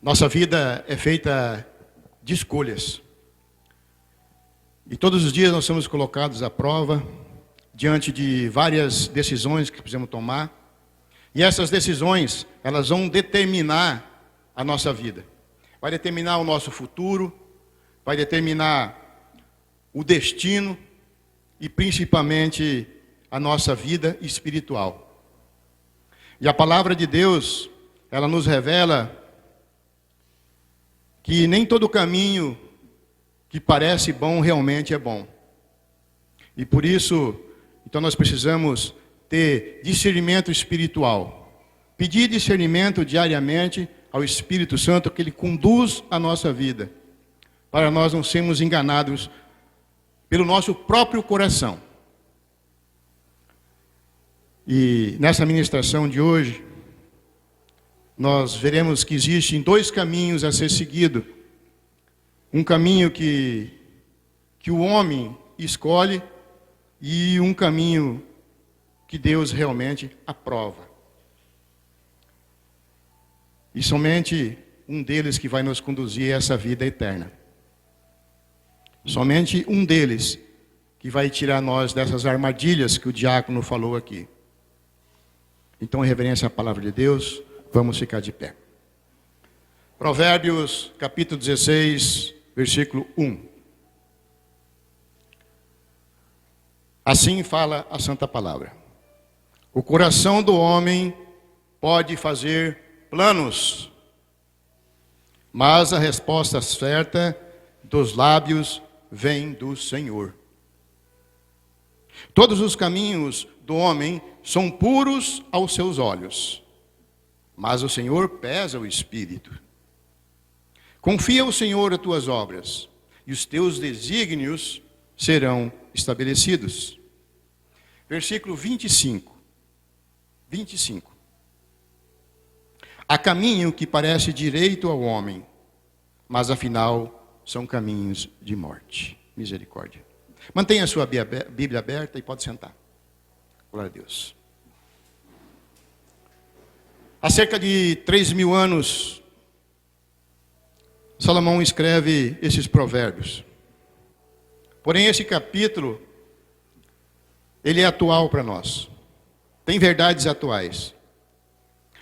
Nossa vida é feita de escolhas. E todos os dias nós somos colocados à prova, diante de várias decisões que precisamos tomar. E essas decisões, elas vão determinar a nossa vida. Vai determinar o nosso futuro, vai determinar o destino e principalmente a nossa vida espiritual. E a palavra de Deus, ela nos revela que nem todo caminho que parece bom realmente é bom. E por isso, então nós precisamos ter discernimento espiritual. Pedir discernimento diariamente ao Espírito Santo, que Ele conduz a nossa vida, para nós não sermos enganados pelo nosso próprio coração. E nessa ministração de hoje, nós veremos que existem dois caminhos a ser seguido. Um caminho que o homem escolhe e um caminho que Deus realmente aprova. E somente um deles que vai nos conduzir a essa vida eterna. Somente um deles que vai tirar nós dessas armadilhas que o diácono falou aqui. Então, em reverência à palavra de Deus, vamos ficar de pé. Provérbios, capítulo 16, versículo 1. Assim fala a santa palavra. O coração do homem pode fazer planos, mas a resposta certa dos lábios vem do Senhor. Todos os caminhos do homem são puros aos seus olhos, mas o Senhor pesa o espírito. Confia ao Senhor as tuas obras, e os teus desígnios serão estabelecidos. Versículo 25. Há caminho que parece direito ao homem, mas afinal são caminhos de morte. Misericórdia. Mantenha a sua Bíblia aberta e pode sentar. Glória a Deus. Há cerca de 3.000 anos, Salomão escreve esses provérbios. Porém, esse capítulo, ele é atual para nós. Tem verdades atuais.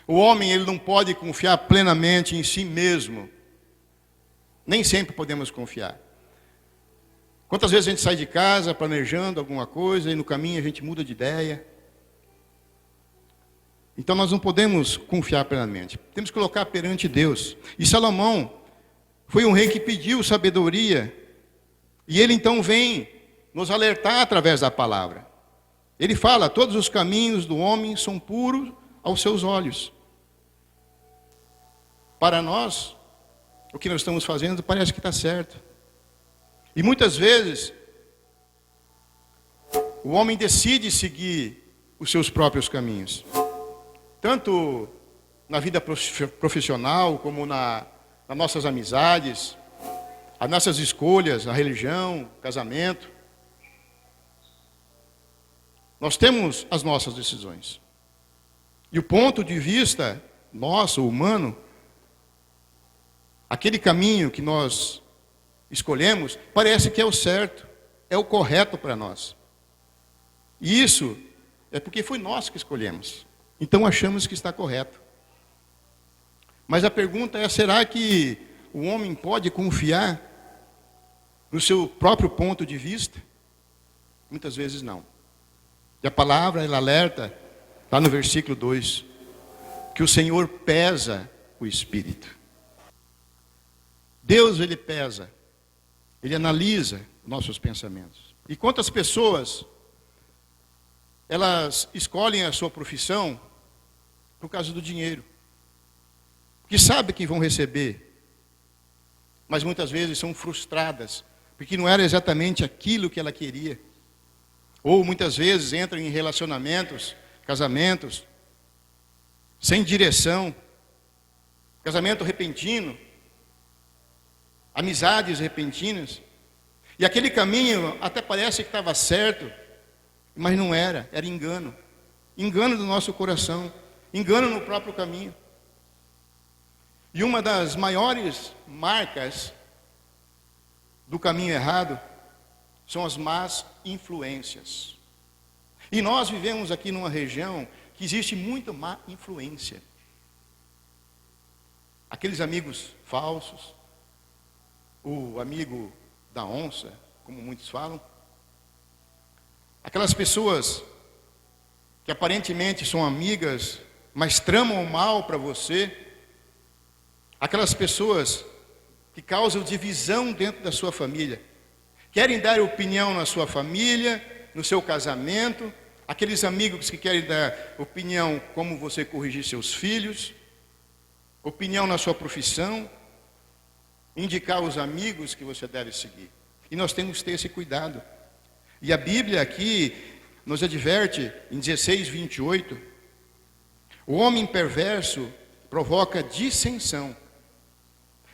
O homem, ele não pode confiar plenamente em si mesmo. Nem sempre podemos confiar. Quantas vezes a gente sai de casa planejando alguma coisa e no caminho a gente muda de ideia? Então nós não podemos confiar plenamente. Temos que colocar perante Deus. E Salomão foi um rei que pediu sabedoria. E ele então vem nos alertar através da palavra. Ele fala, todos os caminhos do homem são puros aos seus olhos. Para nós, o que nós estamos fazendo parece que está certo. E muitas vezes, o homem decide seguir os seus próprios caminhos. Tanto na vida profissional, como nas nossas amizades, as nossas escolhas, a religião, o casamento. Nós temos as nossas decisões. E o ponto de vista nosso, humano, aquele caminho que nós escolhemos, parece que é o certo, é o correto para nós. E isso é porque foi nós que escolhemos. Então achamos que está correto. Mas a pergunta é, será que o homem pode confiar no seu próprio ponto de vista? Muitas vezes não. E a palavra, ela alerta, lá no versículo 2, que o Senhor pesa o espírito. Deus, ele pesa, ele analisa nossos pensamentos. E quantas pessoas, elas escolhem a sua profissão por causa do dinheiro. Porque sabem que vão receber, mas muitas vezes são frustradas, porque não era exatamente aquilo que ela queria. Ou muitas vezes entram em relacionamentos, casamentos, sem direção, casamento repentino, amizades repentinas, e aquele caminho até parece que estava certo, mas não era, era engano. Engano do nosso coração, engano no próprio caminho. E uma das maiores marcas do caminho errado são as más influências. E nós vivemos aqui numa região que existe muita má influência. Aqueles amigos falsos, o amigo da onça, como muitos falam, aquelas pessoas que aparentemente são amigas, mas tramam o mal para você, aquelas pessoas que causam divisão dentro da sua família, querem dar opinião na sua família, no seu casamento, aqueles amigos que querem dar opinião como você corrigir seus filhos, opinião na sua profissão, indicar os amigos que você deve seguir. E nós temos que ter esse cuidado. E a Bíblia aqui nos adverte em 16:28, o homem perverso provoca dissensão,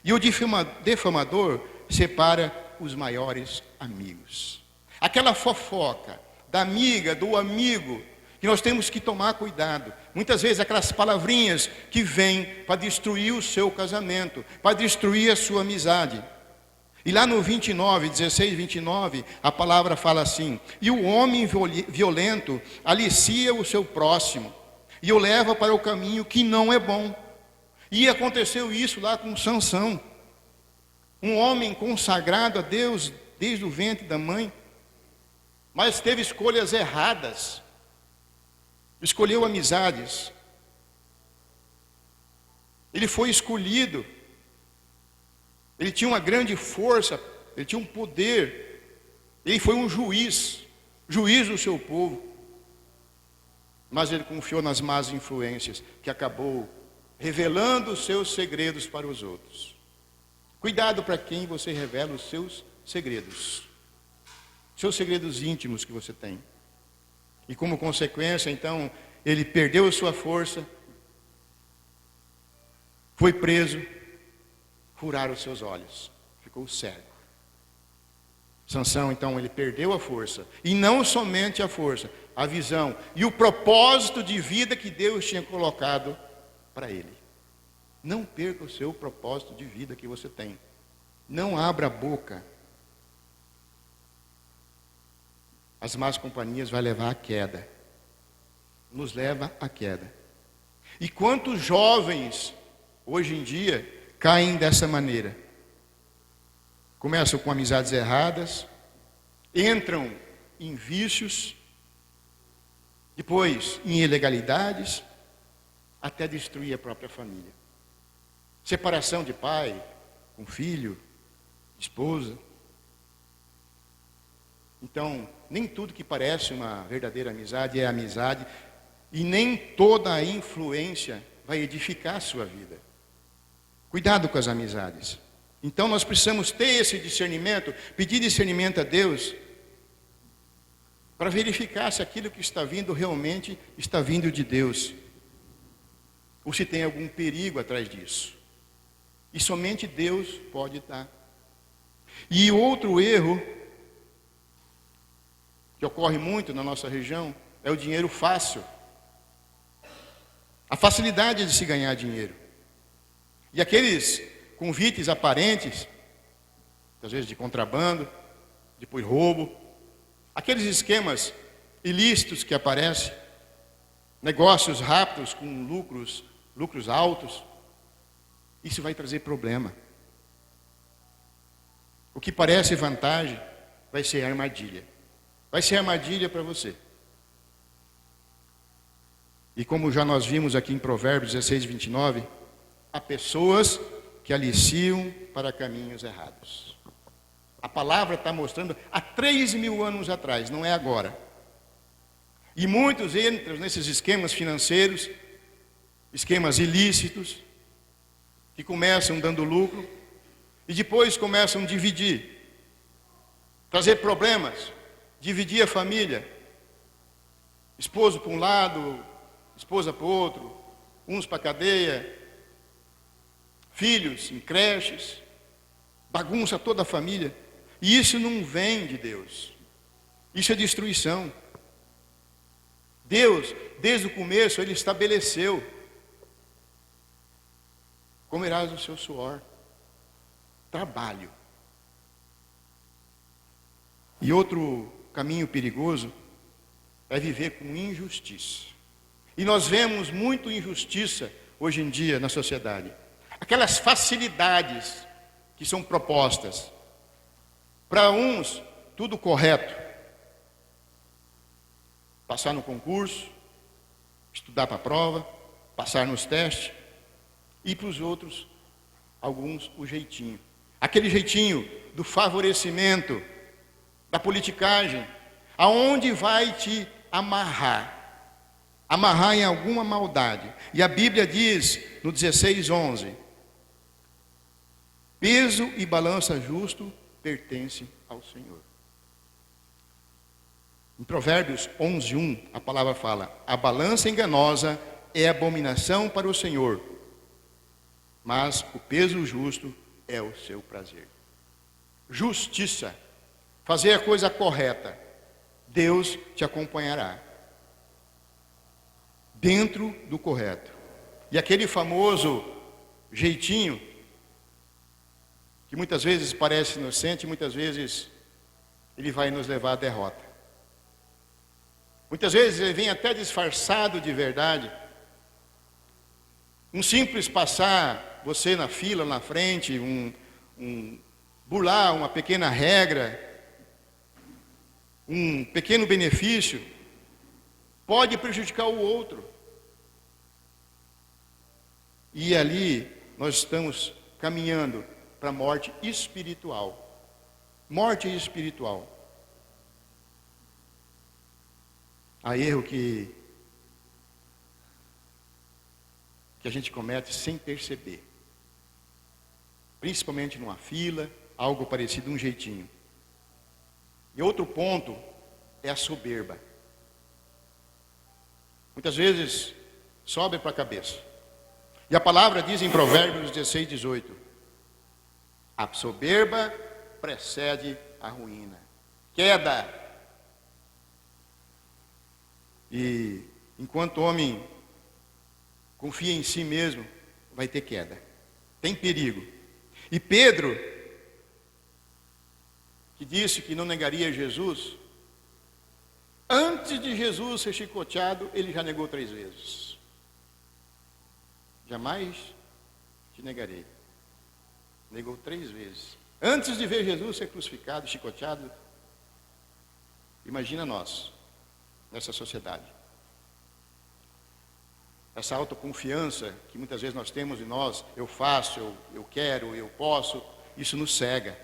e o defamador separa os maiores amigos. Aquela fofoca da amiga, do amigo, que nós temos que tomar cuidado. Muitas vezes aquelas palavrinhas que vêm para destruir o seu casamento, para destruir a sua amizade. E lá no 16:29, a palavra fala assim: e o homem violento alicia o seu próximo, e o leva para o caminho que não é bom. E aconteceu isso lá com Sansão, um homem consagrado a Deus desde o ventre da mãe, mas teve escolhas erradas, escolheu amizades, ele foi escolhido, ele tinha uma grande força, ele tinha um poder, ele foi um juiz do seu povo, mas ele confiou nas más influências, que acabou revelando os seus segredos para os outros. Cuidado para quem você revela os seus segredos íntimos que você tem. E como consequência, então, ele perdeu a sua força, foi preso, furaram os seus olhos, ficou cego. Sansão, então, ele perdeu a força, e não somente a força, a visão e o propósito de vida que Deus tinha colocado para ele. Não perca o seu propósito de vida que você tem. Não abra a boca. As más companhias vai levar à queda. Nos leva à queda. E quantos jovens, hoje em dia, caem dessa maneira? Começam com amizades erradas, entram em vícios, depois em ilegalidades, até destruir a própria família. Separação de pai com filho, esposa. Então, nem tudo que parece uma verdadeira amizade é amizade, e nem toda a influência vai edificar a sua vida. Cuidado com as amizades. Então nós precisamos ter esse discernimento, pedir discernimento a Deus, para verificar se aquilo que está vindo realmente está vindo de Deus, ou se tem algum perigo atrás disso. E somente Deus pode dar. E outro erro que ocorre muito na nossa região é o dinheiro fácil. A facilidade de se ganhar dinheiro. E aqueles convites aparentes, às vezes de contrabando, depois roubo, aqueles esquemas ilícitos que aparecem, negócios rápidos com lucros altos, isso vai trazer problema. O que parece vantagem vai ser armadilha. Vai ser armadilha para você. E como já nós vimos aqui em Provérbios 16:29, há pessoas que aliciam para caminhos errados. A palavra está mostrando há 3.000 anos atrás, não é agora. E muitos entram nesses esquemas financeiros, esquemas ilícitos, que começam dando lucro, e depois começam a dividir, trazer problemas, dividir a família, esposo para um lado, esposa para o outro, uns para a cadeia, filhos em creches, bagunça toda a família. E isso não vem de Deus. Isso é destruição. Deus, desde o começo, Ele estabeleceu. comerás o seu suor. Trabalho. E outro caminho perigoso é viver com injustiça. E nós vemos muito injustiça hoje em dia na sociedade. Aquelas facilidades que são propostas. Para uns, tudo correto. Passar no concurso, estudar para a prova, passar nos testes. E para os outros, alguns, o jeitinho. Aquele jeitinho do favorecimento, da politicagem, aonde vai te amarrar. Amarrar em alguma maldade. E a Bíblia diz, no 16:11, peso e balança justo pertencem ao Senhor. Em Provérbios 11:1, a palavra fala, a balança enganosa é abominação para o Senhor, mas o peso justo é o seu prazer. Justiça, fazer a coisa correta, Deus te acompanhará. Dentro do correto. E aquele famoso jeitinho, que muitas vezes parece inocente, muitas vezes ele vai nos levar à derrota. Muitas vezes ele vem até disfarçado de verdade. Um simples passar você na fila, na frente, burlar uma pequena regra, um pequeno benefício, pode prejudicar o outro. E ali nós estamos caminhando para a morte espiritual. Morte espiritual. Há erro que a gente comete sem perceber. Principalmente numa fila, algo parecido, um jeitinho. E outro ponto é a soberba. Muitas vezes sobe para a cabeça. E a palavra diz em Provérbios 16:18, a soberba precede a ruína. Queda. E enquanto o homem confia em si mesmo, vai ter queda. Tem perigo. E Pedro, que disse que não negaria Jesus, antes de Jesus ser chicoteado, ele já negou 3 vezes. Jamais te negarei. Negou 3 vezes. Antes de ver Jesus ser crucificado, chicoteado. Imagina nós, nessa sociedade. Essa autoconfiança que muitas vezes nós temos em nós, eu faço, eu quero, eu posso, isso nos cega.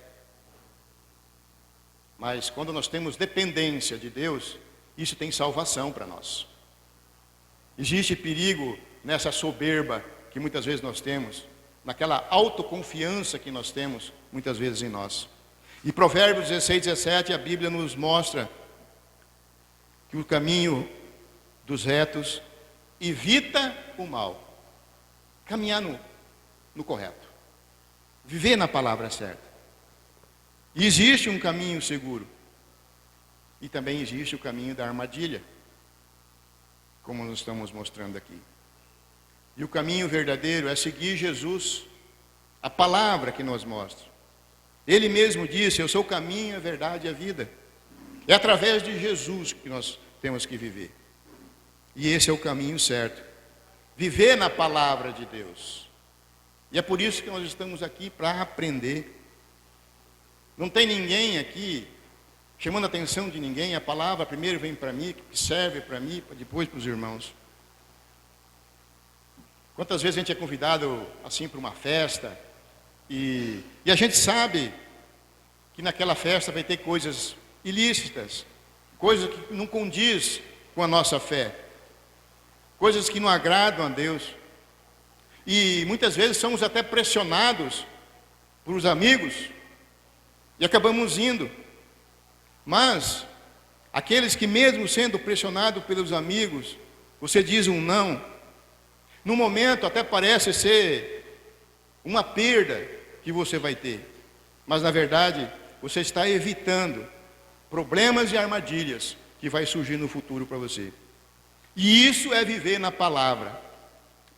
Mas quando nós temos dependência de Deus, isso tem salvação para nós. Existe perigo nessa soberba que muitas vezes nós temos, naquela autoconfiança que nós temos muitas vezes em nós. E Provérbios 16:17, a Bíblia nos mostra que o caminho dos retos evita o mal. Caminhar no correto. Viver na palavra certa. E existe um caminho seguro. E também existe o caminho da armadilha, como nós estamos mostrando aqui. E o caminho verdadeiro é seguir Jesus, a palavra que nos mostra. Ele mesmo disse, eu sou o caminho, a verdade e a vida. É através de Jesus que nós temos que viver. E esse é o caminho certo. Viver na palavra de Deus. E é por isso que nós estamos aqui, para aprender. Não tem ninguém aqui chamando a atenção de ninguém. A palavra primeiro vem para mim, que serve para mim, depois para os irmãos. Quantas vezes a gente é convidado assim para uma festa e a gente sabe que naquela festa vai ter coisas ilícitas, coisas que não condiz com a nossa fé, coisas que não agradam a Deus. E muitas vezes somos até pressionados por os amigos e acabamos indo. Mas aqueles que mesmo sendo pressionados pelos amigos, você diz um não, no momento até parece ser uma perda que você vai ter, mas na verdade você está evitando problemas e armadilhas que vai surgir no futuro para você. E isso é viver na palavra.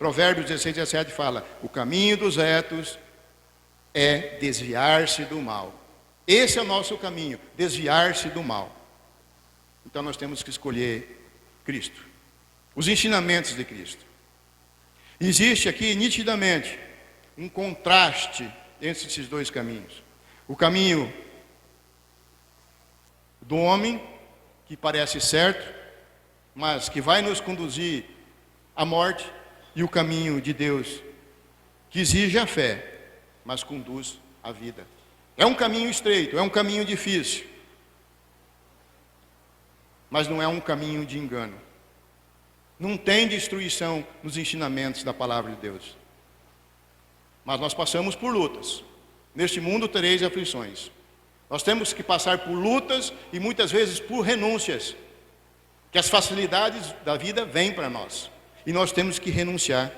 Provérbios 16, 17 fala: o caminho dos retos é desviar-se do mal. Esse é o nosso caminho, desviar-se do mal. Então nós temos que escolher Cristo, os ensinamentos de Cristo. Existe aqui nitidamente um contraste entre esses dois caminhos. O caminho do homem, que parece certo, mas que vai nos conduzir à morte, e o caminho de Deus, que exige a fé, mas conduz à vida. É um caminho estreito, é um caminho difícil, mas não é um caminho de engano. Não tem destruição nos ensinamentos da palavra de Deus. Mas nós passamos por lutas. Neste mundo tereis aflições. Nós temos que passar por lutas e muitas vezes por renúncias, que as facilidades da vida vêm para nós, e nós temos que renunciar.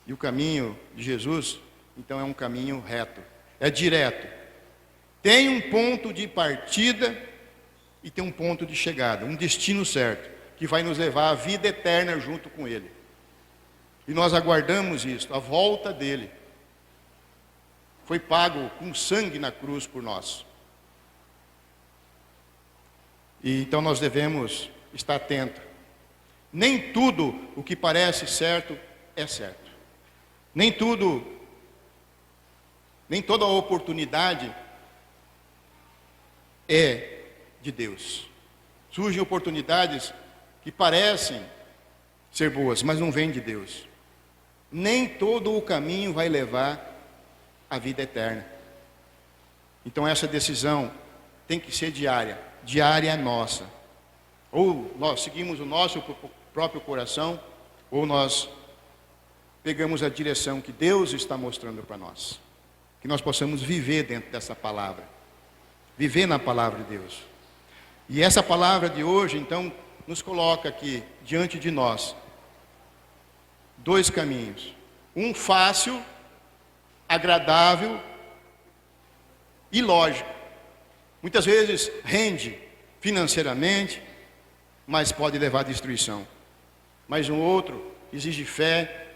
E o caminho de Jesus, então, é um caminho reto, é direto. Tem um ponto de partida e tem um ponto de chegada, um destino certo, que vai nos levar à vida eterna junto com Ele. E nós aguardamos isso, a volta dEle. Foi pago com sangue na cruz por nós. E então nós devemos estar atentos. Nem tudo o que parece certo é certo. Nem toda oportunidade é de Deus. Surgem oportunidades que parecem ser boas, mas não vêm de Deus. Nem todo o caminho vai levar à vida eterna. Então essa decisão tem que ser diária. Diária é nossa. Ou nós seguimos o nosso próprio coração, ou nós pegamos a direção que Deus está mostrando para nós. Que nós possamos viver dentro dessa palavra. Viver na palavra de Deus. E essa palavra de hoje, então, nos coloca aqui, diante de nós, dois caminhos. Um fácil, agradável e lógico. Muitas vezes rende financeiramente, mas pode levar à destruição. Mas um outro exige fé,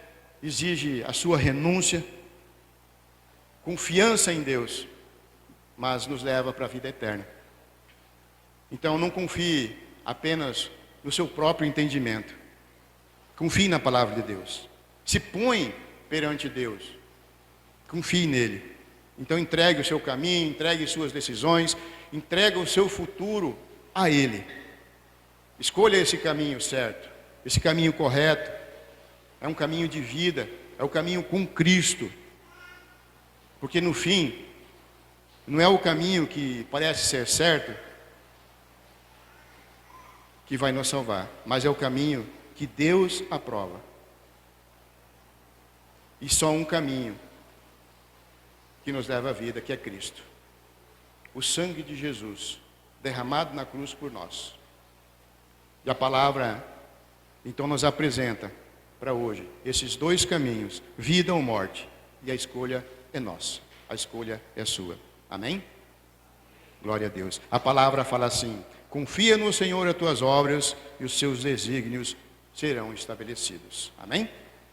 exige a sua renúncia, confiança em Deus, mas nos leva para a vida eterna. Então não confie apenas no seu próprio entendimento. Confie na palavra de Deus. Se põe perante Deus. Confie nele. Então entregue o seu caminho, entregue suas decisões, entregue o seu futuro a Ele. Escolha esse caminho certo, esse caminho correto. É um caminho de vida, é o caminho com Cristo. Porque no fim, não é o caminho que parece ser certo que vai nos salvar, mas é o caminho que Deus aprova. E só um caminho que nos leva à vida, que é Cristo. O sangue de Jesus, derramado na cruz por nós. E a palavra, então, nos apresenta para hoje esses dois caminhos, vida ou morte. E a escolha é nossa, a escolha é sua. Amém? Glória a Deus. A palavra fala assim: confia no Senhor as tuas obras e os seus desígnios serão estabelecidos. Amém?